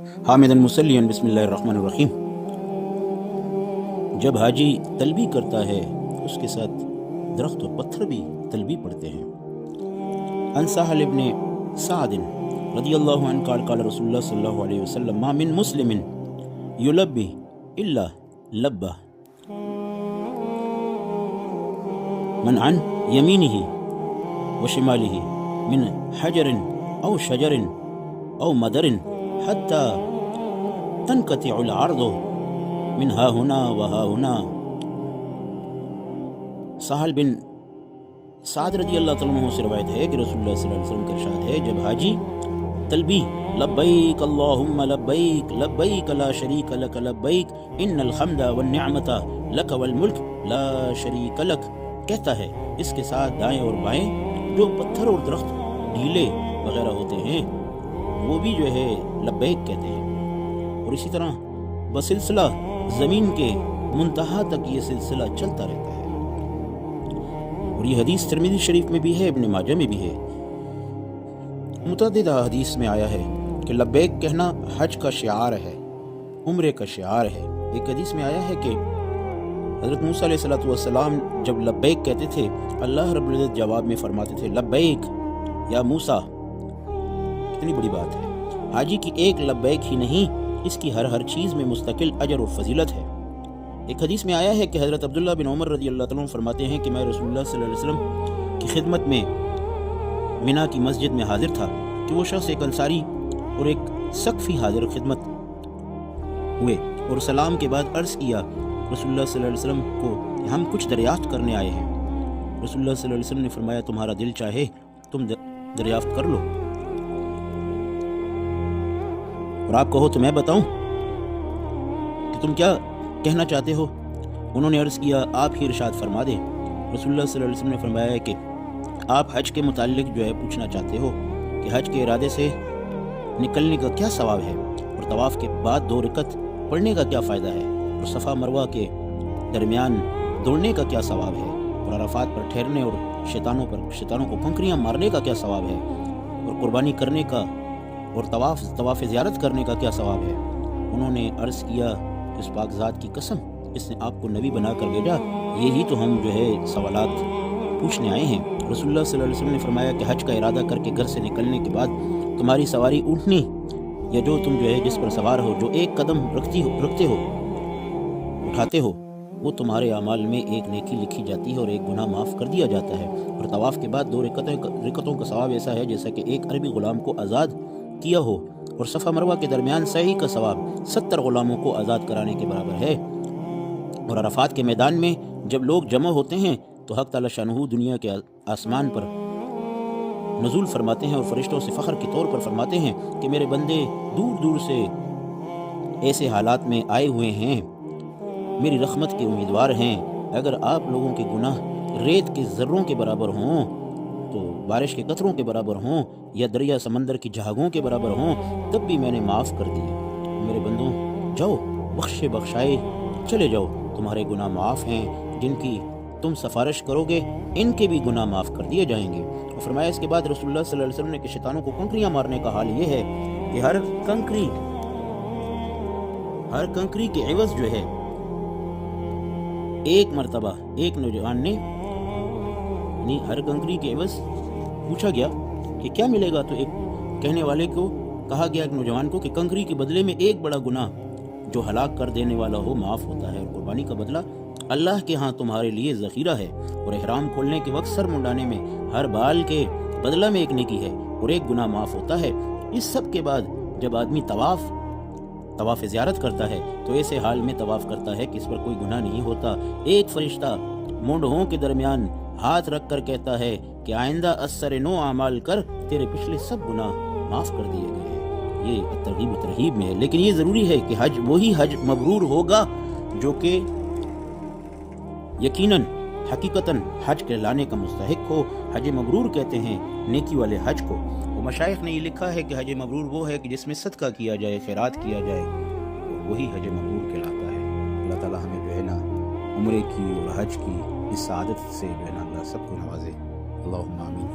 حامدن مسلیً بسم اللہ الرحمن الرحیم۔ جب حاجی تلبی کرتا ہے اس کے ساتھ درخت و پتھر بھی تلبی پڑھتے ہیں۔ عن سہل بن سعد رضی اللہ عنہ قال قال رسول اللہ صلی اللہ علیہ وسلم ما من مسلم یلبی الا لبہ من عن یمینہ وشمالہ من حجر او شجر او مدر حتی تنقطع العرض من ہا ہنا و ہا ہنا۔ سہل بن سعد رضی اللہ تعالیٰ عنہ سے روایت ہے کہ رسول اللہ صلی اللہ علیہ وسلم کا ارشاد ہے جب حاجی تلبی لبیک اللہم لبیک لبیک لا شریک لک لبیک ان الحمد والنعمت لک والملک لا شریک لک کہتا ہے، اس کے ساتھ دائیں اور بائیں جو پتھر اور درخت ڈھیلے وغیرہ ہوتے ہیں وہ بھی جو ہے لبیک کہتے ہیں، اور اسی طرح بسلسلہ زمین کے منتہا تک یہ سلسلہ چلتا رہتا ہے۔ اور یہ حدیث ترمذی شریف میں بھی ہے، ابن ماجہ میں بھی ہے، متعدد حدیث میں آیا ہے کہ لبیک کہنا حج کا شعار ہے، عمرے کا شعار ہے۔ ایک حدیث میں آیا ہے کہ حضرت موسیٰ علیہ السلام جب لبیک کہتے تھے اللہ رب العزت جواب میں فرماتے تھے لبیک یا موسیٰ۔ کتنی بڑی بات ہے، حاجی کی ایک لبیک ہی نہیں، اس کی ہر چیز میں مستقل اجر اور فضیلت ہے۔ ایک حدیث میں آیا ہے کہ حضرت عبداللہ بن عمر رضی اللہ تعالیٰ عنہ فرماتے ہیں کہ میں رسول اللہ صلی اللہ علیہ وسلم کی خدمت میں منا کی مسجد میں حاضر تھا کہ وہ شخص ایک انصاری اور ایک سقفی حاضر خدمت ہوئے اور سلام کے بعد عرض کیا رسول اللہ صلی اللہ علیہ وسلم کو کہ ہم کچھ دریافت کرنے آئے ہیں۔ رسول اللہ صلی اللہ علیہ وسلم نے فرمایا تمہارا دل چاہے تم دریافت کر لو، اور آپ کہو تو میں بتاؤں کہ تم کیا کہنا چاہتے ہو۔ انہوں نے عرض کیا آپ ہی ارشاد فرما دیں۔ رسول اللہ صلی اللہ علیہ وسلم نے فرمایا کہ آپ حج کے متعلق جو ہے پوچھنا چاہتے ہو کہ حج کے ارادے سے نکلنے کا کیا ثواب ہے، اور طواف کے بعد 2 رکعت پڑھنے کا کیا فائدہ ہے، اور صفا مروہ کے درمیان دوڑنے کا کیا ثواب ہے، اور عرفات پر ٹھہرنے اور شیطانوں کو کنکریاں مارنے کا کیا ثواب ہے، اور قربانی کرنے کا اور طواف زیارت کرنے کا کیا ثواب ہے۔ انہوں نے عرض کیا کہ اس پاک ذات کی قسم اس نے آپ کو نبی بنا کر بھیجا، یہی تو ہم جو ہے سوالات پوچھنے آئے ہیں۔ رسول اللہ صلی اللہ علیہ وسلم نے فرمایا کہ حج کا ارادہ کر کے گھر سے نکلنے کے بعد تمہاری سواری اونٹنی یا جو تم جو ہے جس پر سوار ہو جو ایک قدم رکھتے ہو اٹھاتے ہو وہ تمہارے اعمال میں ایک نیکی لکھی جاتی ہے اور ایک گناہ معاف کر دیا جاتا ہے، اور طواف کے بعد 2 رکعتوں کا ثواب ایسا ہے جیسا کہ ایک عربی غلام کو آزاد کیا ہو، اور صفا مروہ کے درمیان سعی کا ثواب 70 غلاموں کو آزاد کرانے کے برابر ہے۔ اور عرفات کے میدان میں جب لوگ جمع ہوتے ہیں تو حق تعالی شانہ دنیا کے آسمان پر نزول فرماتے ہیں اور فرشتوں سے فخر کے طور پر فرماتے ہیں کہ میرے بندے دور دور سے ایسے حالات میں آئے ہوئے ہیں، میری رحمت کے امیدوار ہیں، اگر آپ لوگوں کے گناہ ریت کے ذروں کے برابر ہوں تو بارش کے قطروں کے برابر ہوں یا دریا سمندر کی جھاگوں کے برابر ہوں تب بھی میں نے معاف کر دیے۔ میرے بندوں جاؤ بخشائے چلے جاؤ، تمہارے گناہ معاف ہیں، جن کی تم سفارش کرو گے ان کے بھی گناہ معاف کر دیے جائیں گے۔ اور فرمایا اس کے بعد رسول اللہ صلی اللہ علیہ وسلم نے کہ شیطانوں کو کنکریاں مارنے کا حال یہ ہے کہ ہر کنکری کے عوض جو ہے ایک مرتبہ ایک نوجوان نے ہر کنکری کے عوض پوچھا گیا کہ کیا ملے گا، تو ایک کہنے والے کو کہا گیا ایک نوجوان کو کہ کنکری کے بدلے میں ایک بڑا گناہ جو ہلاک کر دینے والا ہو معاف ہوتا ہے، اور قربانی کا بدلہ اللہ کے ہاں تمہارے لیے ذخیرہ ہے، اور احرام کھولنے کے وقت سر منڈانے میں ہر بال کے بدلہ میں ایک نیکی ہے اور ایک گناہ معاف ہوتا ہے۔ اس سب کے بعد جب آدمی طواف زیارت کرتا ہے تو ایسے حال میں طواف کرتا ہے کہ اس پر کوئی گناہ نہیں ہوتا، ایک فرشتہ مونڈھوں کے درمیان ہاتھ رکھ کر کہتا ہے کہ آئندہ اثر نو اعمال کر، تیرے پچھلے سب گناہ معاف کر دیے گئے ہیں۔ یہ ترغیب و ترہیب میں ہے، لیکن یہ ضروری ہے کہ وہی حج مبرور ہوگا جو کہ یقیناً حقیقتاً حج کہلانے کا مستحق ہو۔ حج مبرور کہتے ہیں نیکی والے حج کو۔ وہ مشائخ نے یہ لکھا ہے کہ حج مبرور وہ ہے کہ جس میں صدقہ کیا جائے، خیرات کیا جائے، وہی حج مبرور کہلاتا ہے۔ اللہ تعالیٰ ہمیں جو ہے نا عمرے کی اور حج کی اس سعادت سے جو ہے نا اللہ سب کو نوازے، اللہم آمین۔